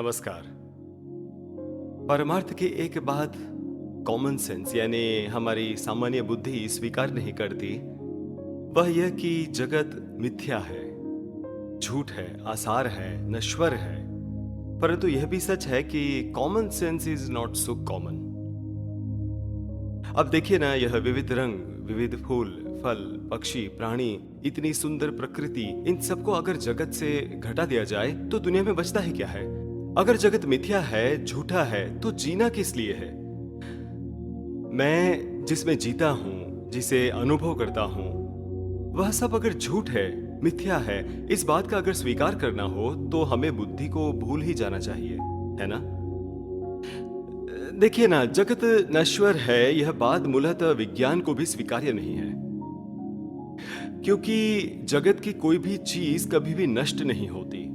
नमस्कार। परमार्थ की एक बात कॉमन सेंस यानी हमारी सामान्य बुद्धि स्वीकार नहीं करती, वह यह कि जगत मिथ्या है, झूठ है, आसार है, नश्वर है। परंतु यह भी सच है कि common sense is not so common. अब देखिए ना, यह विविध रंग, विविध फूल, फल, पक्षी, प्राणी, इतनी सुंदर प्रकृति, इन सबको अगर जगत से घटा दिया जाए तो दुनिया में बचता ही क्या है? अगर जगत मिथ्या है, झूठा है, तो जीना किस लिए है? मैं जिसमें जीता हूं, जिसे अनुभव करता हूं, वह सब अगर झूठ है, मिथ्या है, इस बात का अगर स्वीकार करना हो तो हमें बुद्धि को भूल ही जाना चाहिए, है ना? देखिए ना, जगत नश्वर है, यह बात मूलतः विज्ञान को भी स्वीकार्य नहीं है, क्योंकि जगत की कोई भी चीज कभी भी नष्ट नहीं होती,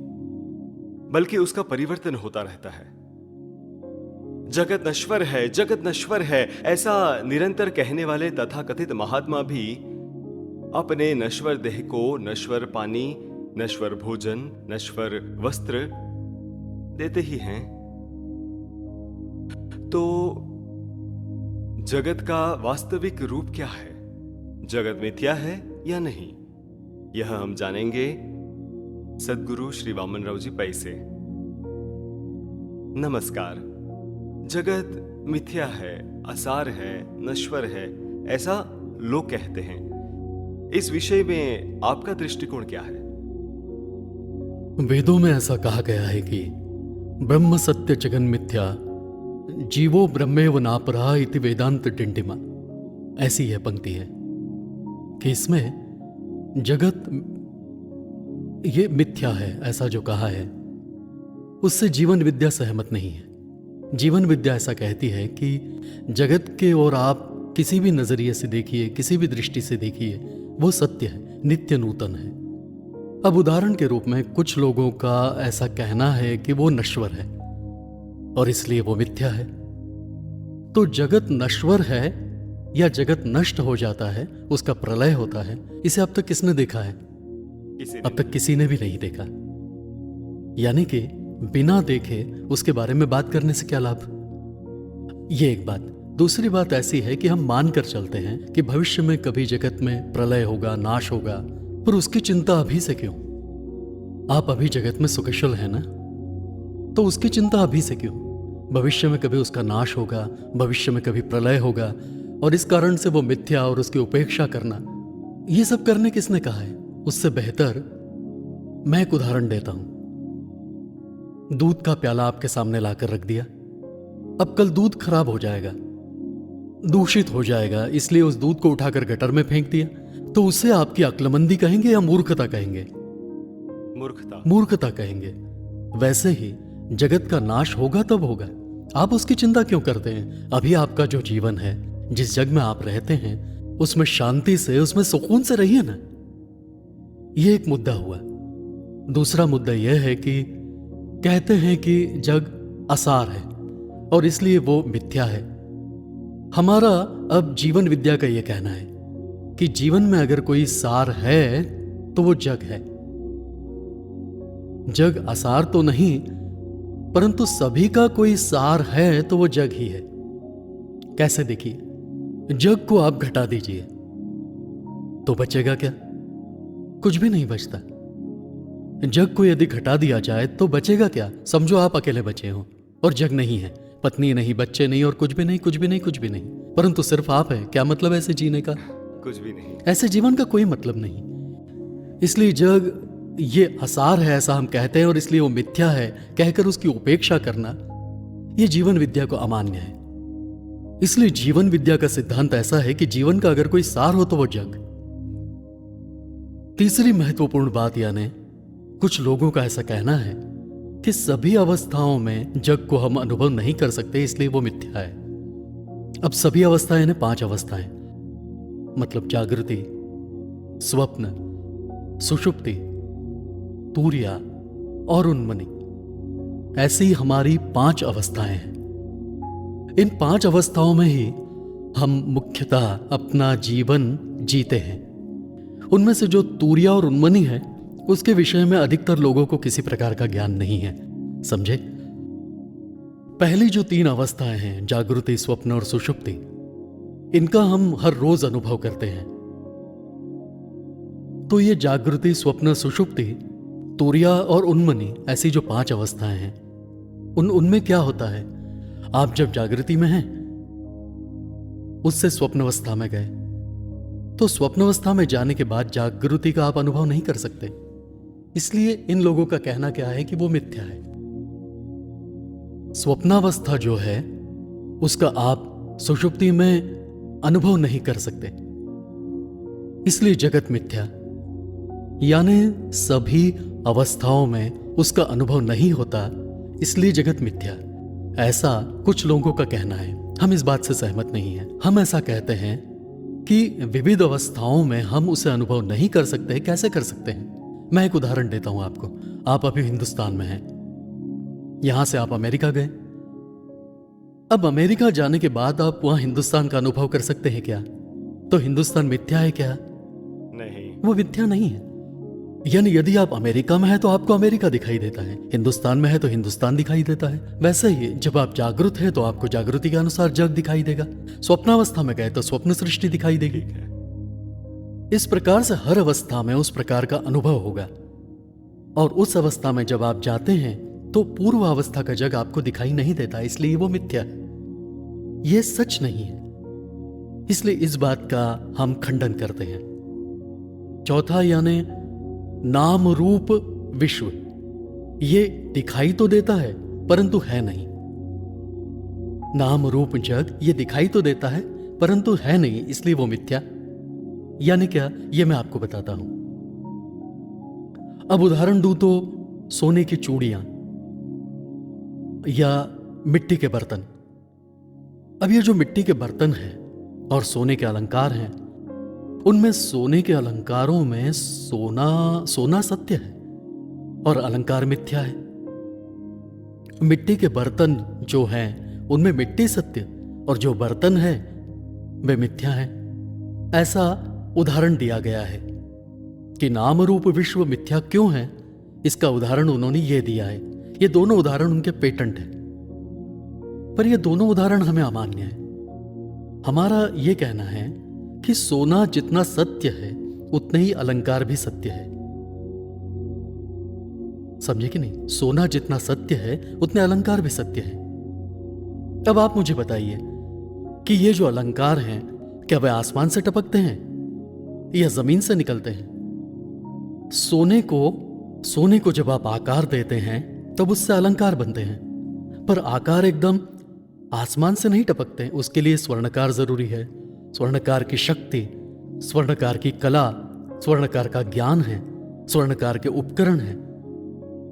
बल्कि उसका परिवर्तन होता रहता है। जगत नश्वर है, जगत नश्वर है, ऐसा निरंतर कहने वाले तथाकथित महात्मा भी अपने नश्वर देह को नश्वर पानी, नश्वर भोजन, नश्वर वस्त्र देते ही हैं। तो जगत का वास्तविक रूप क्या है? जगत मिथ्या है या नहीं, यह हम जानेंगे सद्गुरु श्री वामनराव जी पै से। नमस्कार। जगत मिथ्या है, आसार है, नश्वर है, ऐसा लोग कहते हैं। इस विषय में आपका दृष्टिकोण क्या है? वेदों में ऐसा कहा गया है कि ब्रह्म सत्य जगन मिथ्या, जीवो ब्रह्मेव नापरा इति वेदांत डिंडिमा। ऐसी यह पंक्ति है कि इसमें जगत ये मिथ्या है, ऐसा जो कहा है उससे जीवन विद्या सहमत नहीं है। जीवन विद्या ऐसा कहती है कि जगत के और आप किसी भी नजरिए से देखिए, किसी भी दृष्टि से देखिए, वो सत्य है, नित्य नूतन है। अब उदाहरण के रूप में कुछ लोगों का ऐसा कहना है कि वो नश्वर है और इसलिए वो मिथ्या है। तो जगत नश्वर है या जगत नष्ट हो जाता है, उसका प्रलय होता है, इसे अब तक किसने देखा है? अब तक किसी ने भी नहीं देखा। यानी कि बिना देखे उसके बारे में बात करने से क्या लाभ? ये एक बात। दूसरी बात ऐसी है कि हम मान कर चलते हैं कि भविष्य में कभी जगत में प्रलय होगा, नाश होगा, पर उसकी चिंता अभी से क्यों? आप अभी जगत में सुकुशल है ना, तो उसकी चिंता अभी से क्यों? भविष्य में कभी उसका नाश होगा, भविष्य में कभी प्रलय होगा, और इस कारण से वो मिथ्या और उसकी उपेक्षा करना, ये सब करने किसने कहा है? उससे बेहतर मैं एक उदाहरण देता हूं। दूध का प्याला आपके सामने लाकर रख दिया, अब कल दूध खराब हो जाएगा, दूषित हो जाएगा, इसलिए उस दूध को उठाकर गटर में फेंक दिया, तो उसे आपकी अक्लमंदी कहेंगे या मूर्खता कहेंगे? मूर्खता कहेंगे। वैसे ही जगत का नाश होगा तब होगा, आप उसकी चिंता क्यों करते हैं? अभी आपका जो जीवन है, जिस जग में आप रहते हैं, उसमें शांति से, उसमें सुकून से रहिए ना। यह एक मुद्दा हुआ। दूसरा मुद्दा यह है कि कहते हैं कि जग आसार है और इसलिए वो मिथ्या है। हमारा अब जीवन विद्या का यह कहना है कि जीवन में अगर कोई सार है तो वो जग है। जग आसार तो नहीं, परंतु सभी का कोई सार है तो वो जग ही है। कैसे? देखिए, जग को आप घटा दीजिए तो बचेगा क्या? कुछ भी नहीं बचता। जग को यदि घटा दिया जाए तो बचेगा क्या? समझो आप अकेले बचे हो और जग नहीं है, पत्नी नहीं, बच्चे नहीं, और कुछ भी नहीं, कुछ भी नहीं, कुछ भी नहीं, परंतु सिर्फ आप है। क्या मतलब ऐसे जीने का? कुछ भी नहीं। ऐसे जीवन का कोई मतलब नहीं। इसलिए जग ये आसार है ऐसा हम कहते हैं और इसलिए वो मिथ्या है कहकर उसकी उपेक्षा करना, ये जीवन विद्या को अमान्य है। इसलिए जीवन विद्या का सिद्धांत ऐसा है कि जीवन का अगर कोई सार हो तो वो जग। तीसरी महत्वपूर्ण बात, यानी कुछ लोगों का ऐसा कहना है कि सभी अवस्थाओं में जग को हम अनुभव नहीं कर सकते, इसलिए वो मिथ्या है। अब सभी अवस्थाएं यानी 5 अवस्थाएं, मतलब जागृति, स्वप्न, सुषुप्ति, तुर्या और उन्मनी। ऐसी ही हमारी 5 अवस्थाएं हैं। इन 5 अवस्थाओं में ही हम मुख्यतः अपना जीवन जीते हैं। उनमें से जो तुर्या और उन्मनी है, उसके विषय में अधिकतर लोगों को किसी प्रकार का ज्ञान नहीं है। समझे? पहली जो 3 अवस्थाएं हैं, जागृति, स्वप्न और सुषुप्ति, इनका हम हर रोज अनुभव करते हैं। तो ये जागृति, स्वप्न, सुषुप्ति, तुर्या और उन्मनी, ऐसी जो 5 अवस्थाएं हैं, उनमें क्या होता है? आप जब जागृति में हैं, उससे स्वप्नावस्था में गए, तो स्वप्नावस्था में जाने के बाद जागृति का आप अनुभव नहीं कर सकते। इसलिए इन लोगों का कहना क्या है कि वो मिथ्या है। स्वप्नावस्था जो है उसका आप सुषुप्ति में अनुभव नहीं कर सकते, इसलिए जगत मिथ्या। यानी सभी अवस्थाओं में उसका अनुभव नहीं होता, इसलिए जगत मिथ्या। ऐसा कुछ लोगों का कहना है। हम इस बात से सहमत नहीं हैं। हम ऐसा कहते हैं कि विविध अवस्थाओं में हम उसे अनुभव नहीं कर सकते। कैसे कर सकते हैं? मैं एक उदाहरण देता हूं आपको। आप अभी हिंदुस्तान में हैं, यहां से आप अमेरिका गए। अब अमेरिका जाने के बाद आप वहां हिंदुस्तान का अनुभव कर सकते हैं क्या? तो हिंदुस्तान मिथ्या है क्या? नहीं। वो मिथ्या नहीं है। यानी यदि आप अमेरिका में हैं तो आपको अमेरिका दिखाई देता है, हिंदुस्तान में है तो हिंदुस्तान दिखाई देता है। वैसे ही जब आप जागृत हैं तो आपको जागृति के अनुसार जग दिखाई देगा, स्वप्नावस्था में गए तो स्वप्न सृष्टि दिखाई देगी। ठीक है। इस प्रकार से हर अवस्था में उस प्रकार का अनुभव होगा। और उस अवस्था में जब आप जाते हैं तो पूर्व अवस्था का जग आपको दिखाई नहीं देता, इसलिए वो मिथ्या है। यह सच नहीं है, इसलिए इस बात का हम खंडन करते हैं। चौथा यानी नाम रूप विश्व, ये दिखाई तो देता है परंतु है नहीं। नाम रूप जग ये दिखाई तो देता है परंतु है नहीं, इसलिए वो मिथ्या। यानी क्या, ये मैं आपको बताता हूं। अब उदाहरण दूं तो सोने की चूड़ियां या मिट्टी के बर्तन। अब ये जो मिट्टी के बर्तन हैं और सोने के अलंकार हैं, उनमें सोने के अलंकारों में सोना सत्य है और अलंकार मिथ्या है। मिट्टी के बर्तन जो हैं उनमें मिट्टी सत्य और जो बर्तन है वे मिथ्या है। ऐसा उदाहरण दिया गया है कि नाम रूप विश्व मिथ्या क्यों है, इसका उदाहरण उन्होंने ये दिया है। ये दोनों उदाहरण उनके पेटेंट है, पर ये दोनों उदाहरण हमें अमान्य है। हमारा ये कहना है कि सोना जितना सत्य है उतने ही अलंकार भी सत्य है। समझे कि नहीं? सोना जितना सत्य है उतने अलंकार भी सत्य है। अब आप मुझे बताइए कि ये जो अलंकार हैं क्या वे आसमान से टपकते हैं या जमीन से निकलते हैं? सोने को जब आप आकार देते हैं तब उससे अलंकार बनते हैं, पर आकार एकदम आसमान से नहीं टपकते। उसके लिए स्वर्णकार जरूरी है। स्वर्णकार की शक्ति, स्वर्णकार की कला, स्वर्णकार का ज्ञान है, स्वर्णकार के उपकरण है,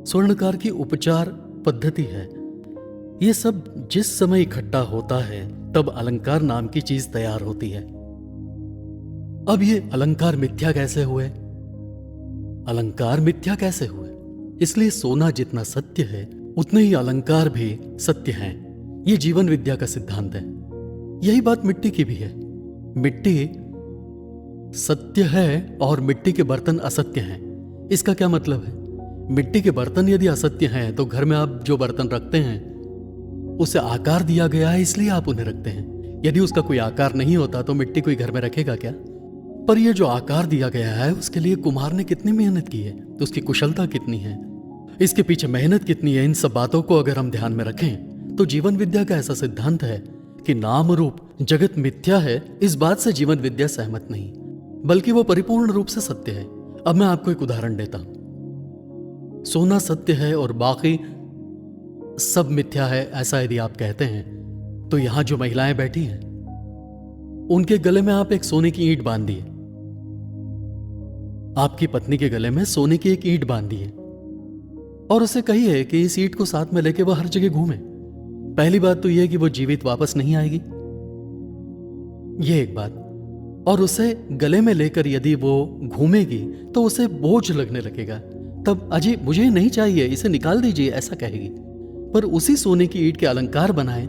स्वर्णकार की उपचार पद्धति है। ये सब जिस समय इकट्ठा होता है तब अलंकार नाम की चीज तैयार होती है। अब ये अलंकार मिथ्या कैसे हुए? अलंकार मिथ्या कैसे हुए? इसलिए सोना जितना सत्य है उतने ही अलंकार भी सत्य हैं। ये जीवन विद्या का सिद्धांत है। यही बात मिट्टी की भी है। मिट्टी सत्य है और मिट्टी के बर्तन असत्य हैं। इसका क्या मतलब है? मिट्टी के बर्तन यदि असत्य हैं तो घर में आप जो बर्तन रखते हैं उसे आकार दिया गया है, इसलिए आप उन्हें रखते हैं। यदि उसका कोई आकार नहीं होता तो मिट्टी कोई घर में रखेगा क्या? पर यह जो आकार दिया गया है उसके लिए कुम्हार ने कितनी मेहनत की है, तो उसकी कुशलता कितनी है, इसके पीछे मेहनत कितनी है, इन सब बातों को अगर हम ध्यान में रखें तो जीवन विद्या का ऐसा सिद्धांत है कि नाम रूप जगत मिथ्या है। इस बात से जीवन विद्या सहमत नहीं, बल्कि वो परिपूर्ण रूप से सत्य है। अब मैं आपको एक उदाहरण देता हूं। सोना सत्य है और बाकी सब मिथ्या है, ऐसा यदि आप कहते हैं तो यहां जो महिलाएं बैठी हैं उनके गले में आप एक सोने की ईंट बांध दिए। आपकी पत्नी के गले में सोने की एक ईंट बांध दिए और उसे कहिए कि इस ईंट को साथ में लेके वह हर जगह घूमे। पहली बात तो यह कि वो जीवित वापस नहीं आएगी, यह एक बात। और उसे गले में लेकर यदि वो घूमेगी तो उसे बोझ लगने लगेगा। तब अजी मुझे नहीं चाहिए, इसे निकाल दीजिए, ऐसा कहेगी। पर उसी सोने की ईंट के अलंकार बनाए,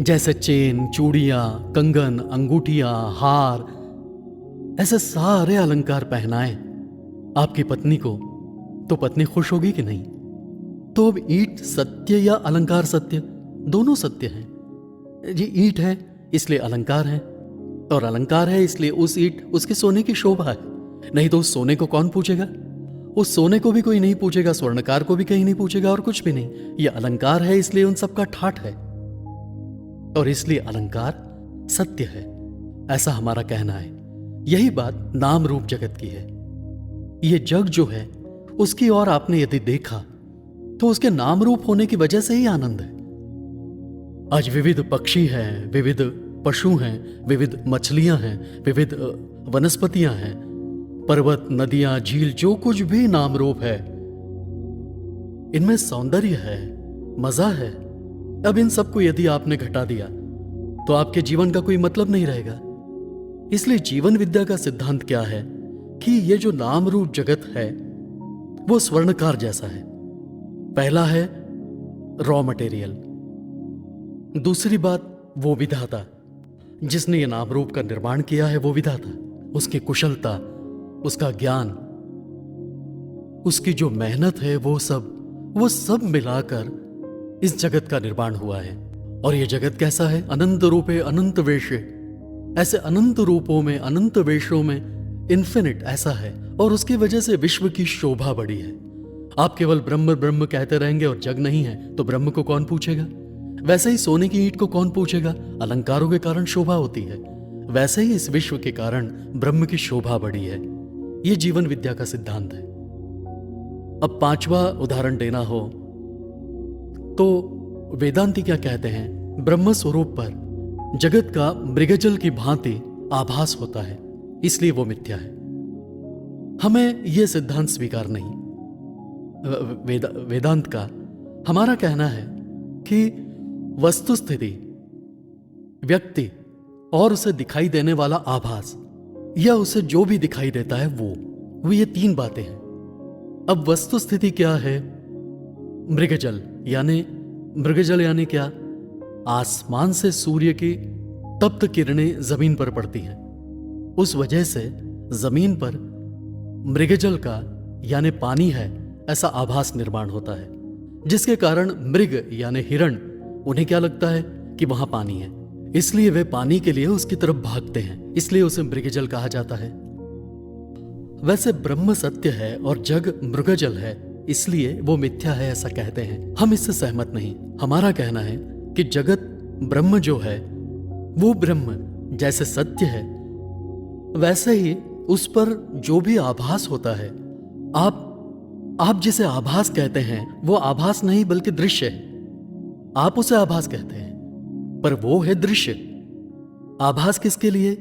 जैसे चेन, चूड़ियां, कंगन, अंगूठियां, हार, ऐसे सारे अलंकार पहनाए आपकी पत्नी को, तो पत्नी खुश होगी कि नहीं? तो अब ईंट सत्य या अलंकार सत्य? दोनों सत्य हैं जी। ईंट है इसलिए अलंकार है, और अलंकार है इसलिए उस ईंट उसके सोने की शोभा है। नहीं तो उस सोने को कौन पूछेगा? उस सोने को भी कोई नहीं पूछेगा, स्वर्णकार को भी कहीं नहीं पूछेगा, और कुछ भी नहीं। ये अलंकार है इसलिए उन सबका ठाठ है, और इसलिए अलंकार सत्य है, ऐसा हमारा कहना है। यही बात नाम रूप जगत की है। ये जग जो है उसकी ओर आपने यदि देखा तो उसके नाम रूप होने की वजह से ही आनंद है। आज विविध पक्षी हैं, विविध पशु हैं, विविध मछलियां हैं, विविध वनस्पतियां हैं, पर्वत, नदियां, झील, जो कुछ भी नाम रूप है, इनमें सौंदर्य है, मजा है। अब इन सबको यदि आपने घटा दिया तो आपके जीवन का कोई मतलब नहीं रहेगा। इसलिए जीवन विद्या का सिद्धांत क्या है कि ये जो नाम रूप जगत है वो स्वर्णकार जैसा है। पहला है रॉ मटेरियल, दूसरी बात वो विधाता, जिसने ये नाम रूप का निर्माण किया है वो विधाता, उसकी कुशलता, उसका ज्ञान, उसकी जो मेहनत है, वो सब मिलाकर इस जगत का निर्माण हुआ है। और ये जगत कैसा है? अनंत रूपे अनंत वेशे, ऐसे अनंत रूपों में, अनंत वेशों में इन्फिनिट ऐसा है, और उसकी वजह से विश्व की शोभा बढ़ी है। आप केवल ब्रह्म ब्रह्म कहते रहेंगे और जग नहीं है तो ब्रह्म को कौन पूछेगा? वैसे ही सोने की ईंट को कौन पूछेगा? अलंकारों के कारण शोभा होती है। वैसे ही इस विश्व के कारण ब्रह्म की शोभा बढ़ी है। यह जीवन विद्या का सिद्धांत है। अब पांचवा उदाहरण देना हो तो वेदांती क्या कहते हैं? ब्रह्म स्वरूप पर जगत का मृगजल की भांति आभास होता है, इसलिए वो मिथ्या है। हमें यह सिद्धांत स्वीकार नहीं। वेदांत का हमारा कहना है कि वस्तु स्थिति, व्यक्ति और उसे दिखाई देने वाला आभास, या उसे जो भी दिखाई देता है वो ये तीन बातें हैं। अब वस्तु स्थिति क्या है? मृगजल यानी क्या? आसमान से सूर्य की तप्त किरणें जमीन पर पड़ती हैं, उस वजह से जमीन पर मृगजल का यानी पानी है ऐसा आभास निर्माण होता है, जिसके कारण मृग यानी हिरण, उन्हें क्या लगता है कि वहां पानी है, इसलिए वे पानी के लिए उसकी तरफ भागते हैं, इसलिए उसे मृगजल कहा जाता है। वैसे ब्रह्म सत्य है और जग मृगजल है, इसलिए वो मिथ्या है ऐसा कहते हैं। हम इससे सहमत नहीं। हमारा कहना है कि जगत ब्रह्म जो है वो ब्रह्म जैसे सत्य है, वैसे ही उस पर जो भी आभास होता है, आप जिसे आभास कहते हैं वो आभास नहीं बल्कि दृश्य है। आप उसे आभास कहते हैं पर वो है दृश्य। आभास किसके लिए?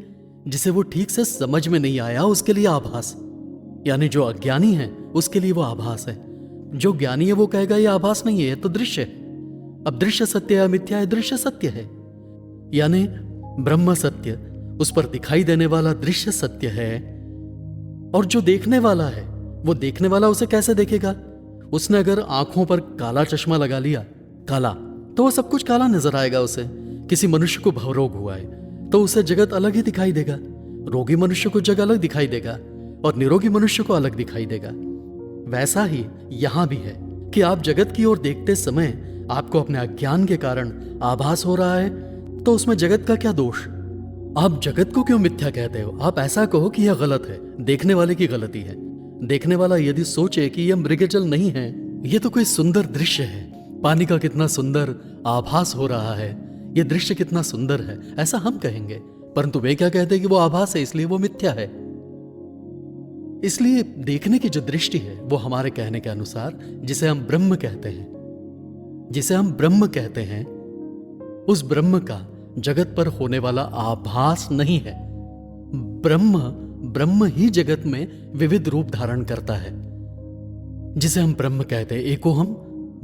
जिसे वो ठीक से समझ में नहीं आया उसके लिए आभास, यानी जो अज्ञानी है उसके लिए वो आभास है। जो ज्ञानी है वो कहेगा ये आभास नहीं है, ये तो दृश्य है। अब दृश्य सत्य या मिथ्या है? दृश्य सत्य है, यानी ब्रह्म सत्य, उस पर दिखाई देने वाला दृश्य सत्य है। और जो देखने वाला है वो देखने वाला उसे कैसे देखेगा? उसने अगर आंखों पर काला चश्मा लगा लिया, काला, तो वो सब कुछ काला नजर आएगा उसे। किसी मनुष्य को भवरोग हुआ है तो उसे जगत अलग ही दिखाई देगा। रोगी मनुष्य को जग अलग दिखाई देगा और निरोगी मनुष्य को अलग दिखाई देगा। वैसा ही यहां भी है कि आप जगत की ओर देखते समय आपको अपने अज्ञान के कारण आभास हो रहा है, तो उसमें जगत का क्या दोष? आप जगत को क्यों मिथ्या कहते हो? आप ऐसा कहो कि यह गलत है, देखने वाले की गलती है। देखने वाला यदि सोचे कि यह मृगजल नहीं है, यह तो कोई सुंदर दृश्य है, पानी का कितना सुंदर आभास हो रहा है, यह दृश्य कितना सुंदर है, ऐसा हम कहेंगे। परंतु वे क्या कहते हैं कि वो आभास है, इसलिए वो मिथ्या है। इसलिए देखने की जो दृष्टि है वो हमारे कहने के अनुसार जिसे हम ब्रह्म कहते हैं, उस ब्रह्म का जगत पर होने वाला आभास नहीं है। ब्रह्म ही जगत में विविध रूप धारण करता है, जिसे हम ब्रह्म कहते हैं। एको हम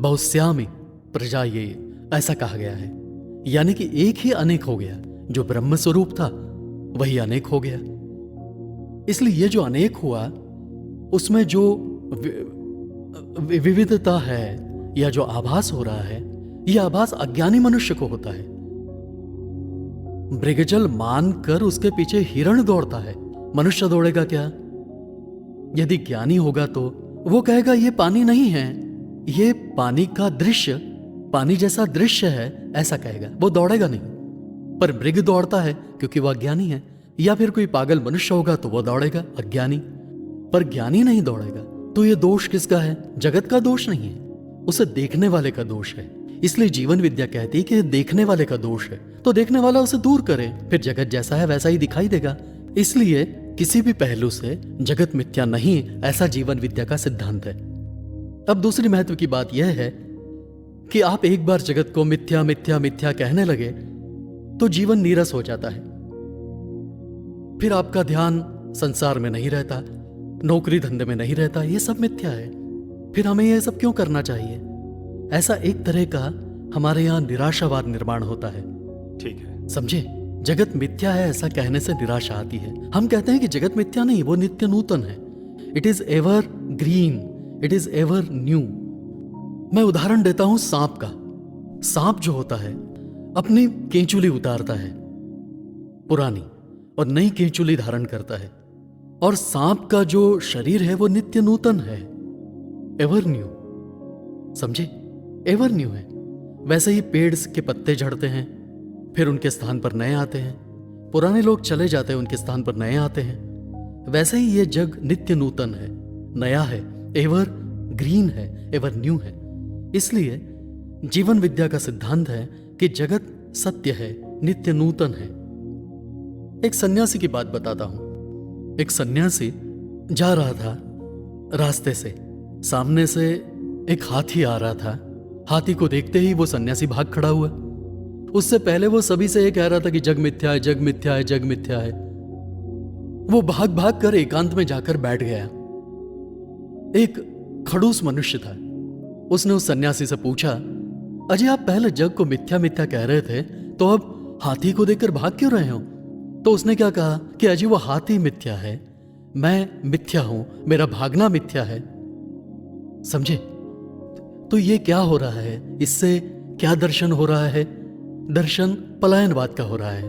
बहुश्यामि प्रजा, ये ऐसा कहा गया है, यानी कि एक ही अनेक हो गया। जो ब्रह्म स्वरूप था वही अनेक हो गया। इसलिए ये जो अनेक हुआ उसमें जो विविधता है या जो आभास हो रहा है, यह आभास अज्ञानी मनुष्य को होता है। मृगजल मानकर उसके पीछे हिरण दौड़ता है, मनुष्य दौड़ेगा क्या? यदि ज्ञानी होगा तो वो कहेगा ये पानी नहीं है, ये पानी का दृश्य, पानी जैसा दृश्य है ऐसा कहेगा, वो दौड़ेगा नहीं। पर मृग दौड़ता है क्योंकि वह अज्ञानी है, या फिर कोई पागल मनुष्य होगा तो वह दौड़ेगा, अज्ञानी। पर ज्ञानी नहीं दौड़ेगा। तो ये दोष किसका है? जगत का दोष नहीं है, उसे देखने वाले का दोष है। इसलिए जीवन विद्या कहती है कि देखने वाले का दोष है, तो देखने वाला उसे दूर करे, फिर जगत जैसा है वैसा ही दिखाई देगा। इसलिए किसी भी पहलू से जगत मिथ्या नहीं, ऐसा जीवन विद्या का सिद्धांत है। अब दूसरी महत्व की बात यह है कि आप एक बार जगत को मिथ्या मिथ्या मिथ्या कहने लगे तो जीवन नीरस हो जाता है। फिर आपका ध्यान संसार में नहीं रहता, नौकरी धंधे में नहीं रहता, ये सब मिथ्या है। फिर हमें यह सब क्यों करना चाहिए? ऐसा एक तरह का हमारे यहां निराशावाद निर्माण होता है। ठीक है, समझे? जगत मिथ्या है ऐसा कहने से निराशा आती है। हम कहते हैं कि जगत मिथ्या नहीं, वो नित्य नूतन है। It is ever green, it is ever new. मैं उदाहरण देता हूं सांप का। सांप जो होता है अपनी केंचुली उतारता है पुरानी, और नई केंचुली धारण करता है, और सांप का जो शरीर है वो नित्य नूतन है, एवर न्यू। समझे? एवर न्यू है। वैसे ही पेड़ के पत्ते झड़ते हैं, फिर उनके स्थान पर नए आते हैं, पुराने लोग चले जाते हैं, उनके स्थान पर नए आते हैं। वैसे ही ये जग नित्य नूतन है, नया है, एवर ग्रीन है, एवर न्यू है। इसलिए जीवन विद्या का सिद्धांत है कि जगत सत्य है, नित्य नूतन है। एक सन्यासी की बात बताता हूं। एक सन्यासी जा रहा था रास्ते से, सामने से एक हाथी आ रहा था। हाथी को देखते ही वो सन्यासी भाग खड़ा हुआ। उससे पहले वो सभी से ये कह रहा था कि जग मिथ्या है, जग मिथ्या है, जग मिथ्या है। वो भाग भाग कर एकांत में जाकर बैठ गया। एक खड़ूस मनुष्य था। उसने उस सन्यासी से पूछा, अजय आप पहले जग को मिथ्या मिथ्या कह रहे थे, तो अब हाथी को देखकर भाग क्यों रहे हो? तो उसने क्या कहा कि अजय वो हाथी मिथ्या है, मैं मिथ्या हूं, मेरा भागना मिथ्या है। समझे? तो ये क्या हो रहा है? इससे क्या दर्शन हो रहा है? दर्शन पलायनवाद का हो रहा है।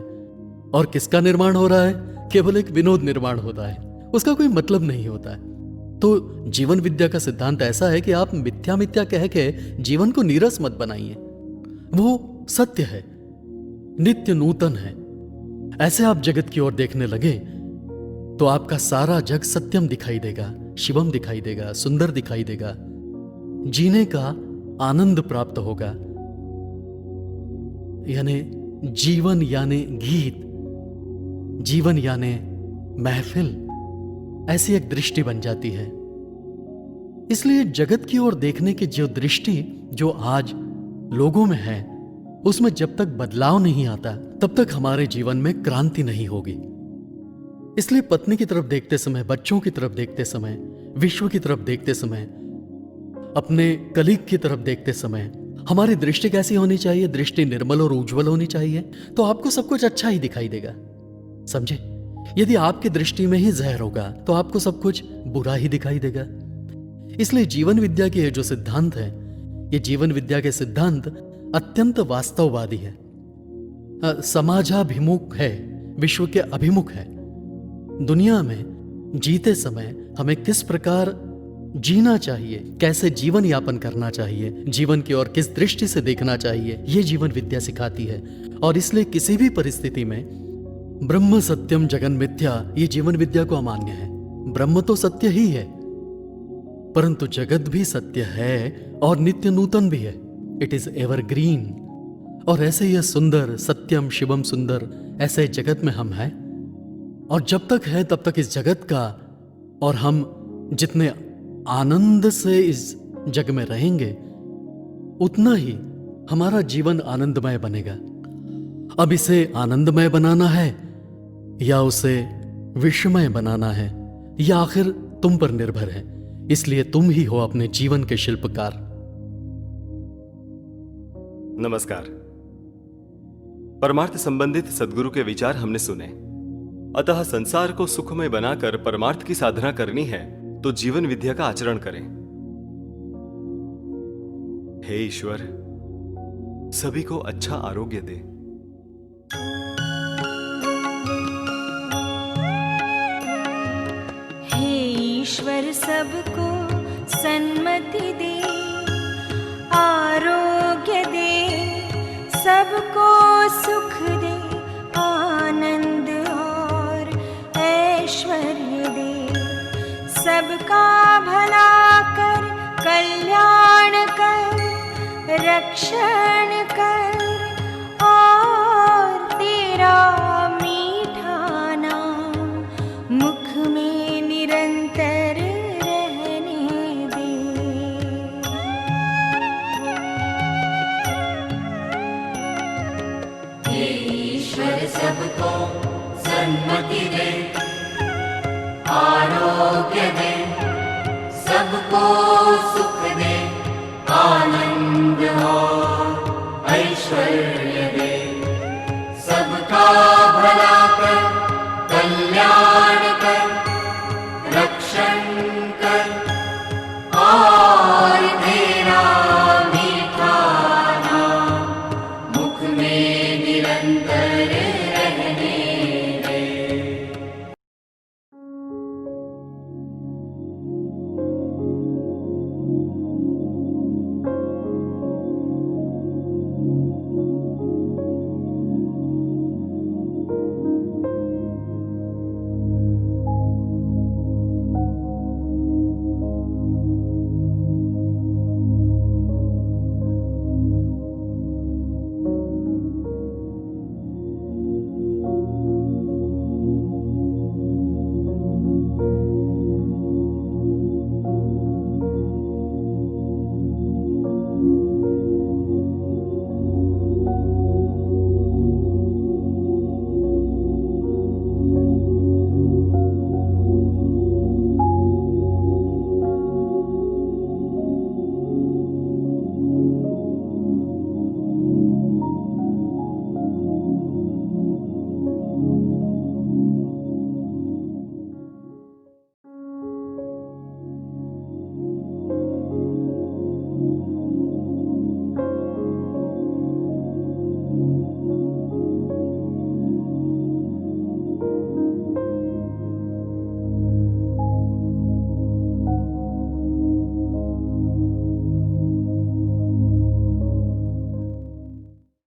और किसका निर्माण हो रहा है? केवल एक विनोद निर्माण होता है, उसका कोई मतलब नहीं होता है। तो जीवन विद्या का सिद्धांत ऐसा है कि आप मिथ्या मिथ्या कह के जीवन को नीरस मत बनाइए। वो सत्य है, नित्य नूतन है। ऐसे आप जगत की ओर देखने लगे तो आपका सारा जग सत्यम दिखाई देगा, शिवम दिखाई देगा, सुंदर दिखाई देगा। जीने का आनंद प्राप्त होगा। यानी जीवन यानी गीत, जीवन यानी महफिल, ऐसी एक दृष्टि बन जाती है। इसलिए जगत की ओर देखने की जो दृष्टि जो आज लोगों में है, उसमें जब तक बदलाव नहीं आता तब तक हमारे जीवन में क्रांति नहीं होगी। इसलिए पत्नी की तरफ देखते समय, बच्चों की तरफ देखते समय, विश्व की तरफ देखते समय, अपने कलीग की तरफ देखते समय हमारी दृष्टि कैसी होनी चाहिए? दृष्टि निर्मल और उज्जवल होनी चाहिए, तो आपको सब कुछ अच्छा ही दिखाई देगा। समझे? यदि आपकी दृष्टि में ही जहर होगा तो आपको सब कुछ बुरा ही दिखाई देगा। इसलिए जीवन विद्या के जो सिद्धांत है, ये जीवन विद्या के सिद्धांत अत्यंत वास्तववादी है, समाजाभिमुख है, विश्व के अभिमुख है। दुनिया में जीते समय हमें किस प्रकार जीना चाहिए, कैसे जीवन यापन करना चाहिए, जीवन की ओर किस दृष्टि से देखना चाहिए, यह जीवन विद्या सिखाती है। और इसलिए किसी भी परिस्थिति में ब्रह्म सत्यम जगन मिथ्या, ये जीवन विद्या को अमान्य है। ब्रह्म तो सत्य ही है, परंतु जगत भी सत्य है और नित्य नूतन भी है। It is ever green. और ऐसे यह सुंदर, सत्यम शिवम सुंदर, ऐसे जगत में हम हैं। और जब तक है तब तक इस जगत का, और हम जितने आनंद से इस जग में रहेंगे उतना ही हमारा जीवन आनंदमय बनेगा। अब इसे आनंदमय बनाना है या उसे विषमय बनाना है, या आखिर तुम पर निर्भर है। इसलिए तुम ही हो अपने जीवन के शिल्पकार। नमस्कार। परमार्थ संबंधित सद्गुरु के विचार हमने सुने। अतः संसार को सुखमय बनाकर परमार्थ की साधना करनी है तो जीवन विद्या का आचरण करें। हे ईश्वर, सभी को अच्छा आरोग्य दे। हे ईश्वर, सबको सन्मति दे। सबको सुख दे, आनंद और ऐश्वर्य दे, सबका भला कर, कल्याण कर, रक्षण कर, और तेरा मीठा नाम मुख में निरंतर रहने दे। ईश्वर सबको सन्मति दे, आरोग्य दे, सबको सुख दे, आनंद और ऐश्वर्य दे, सबका भला कर, कल्याण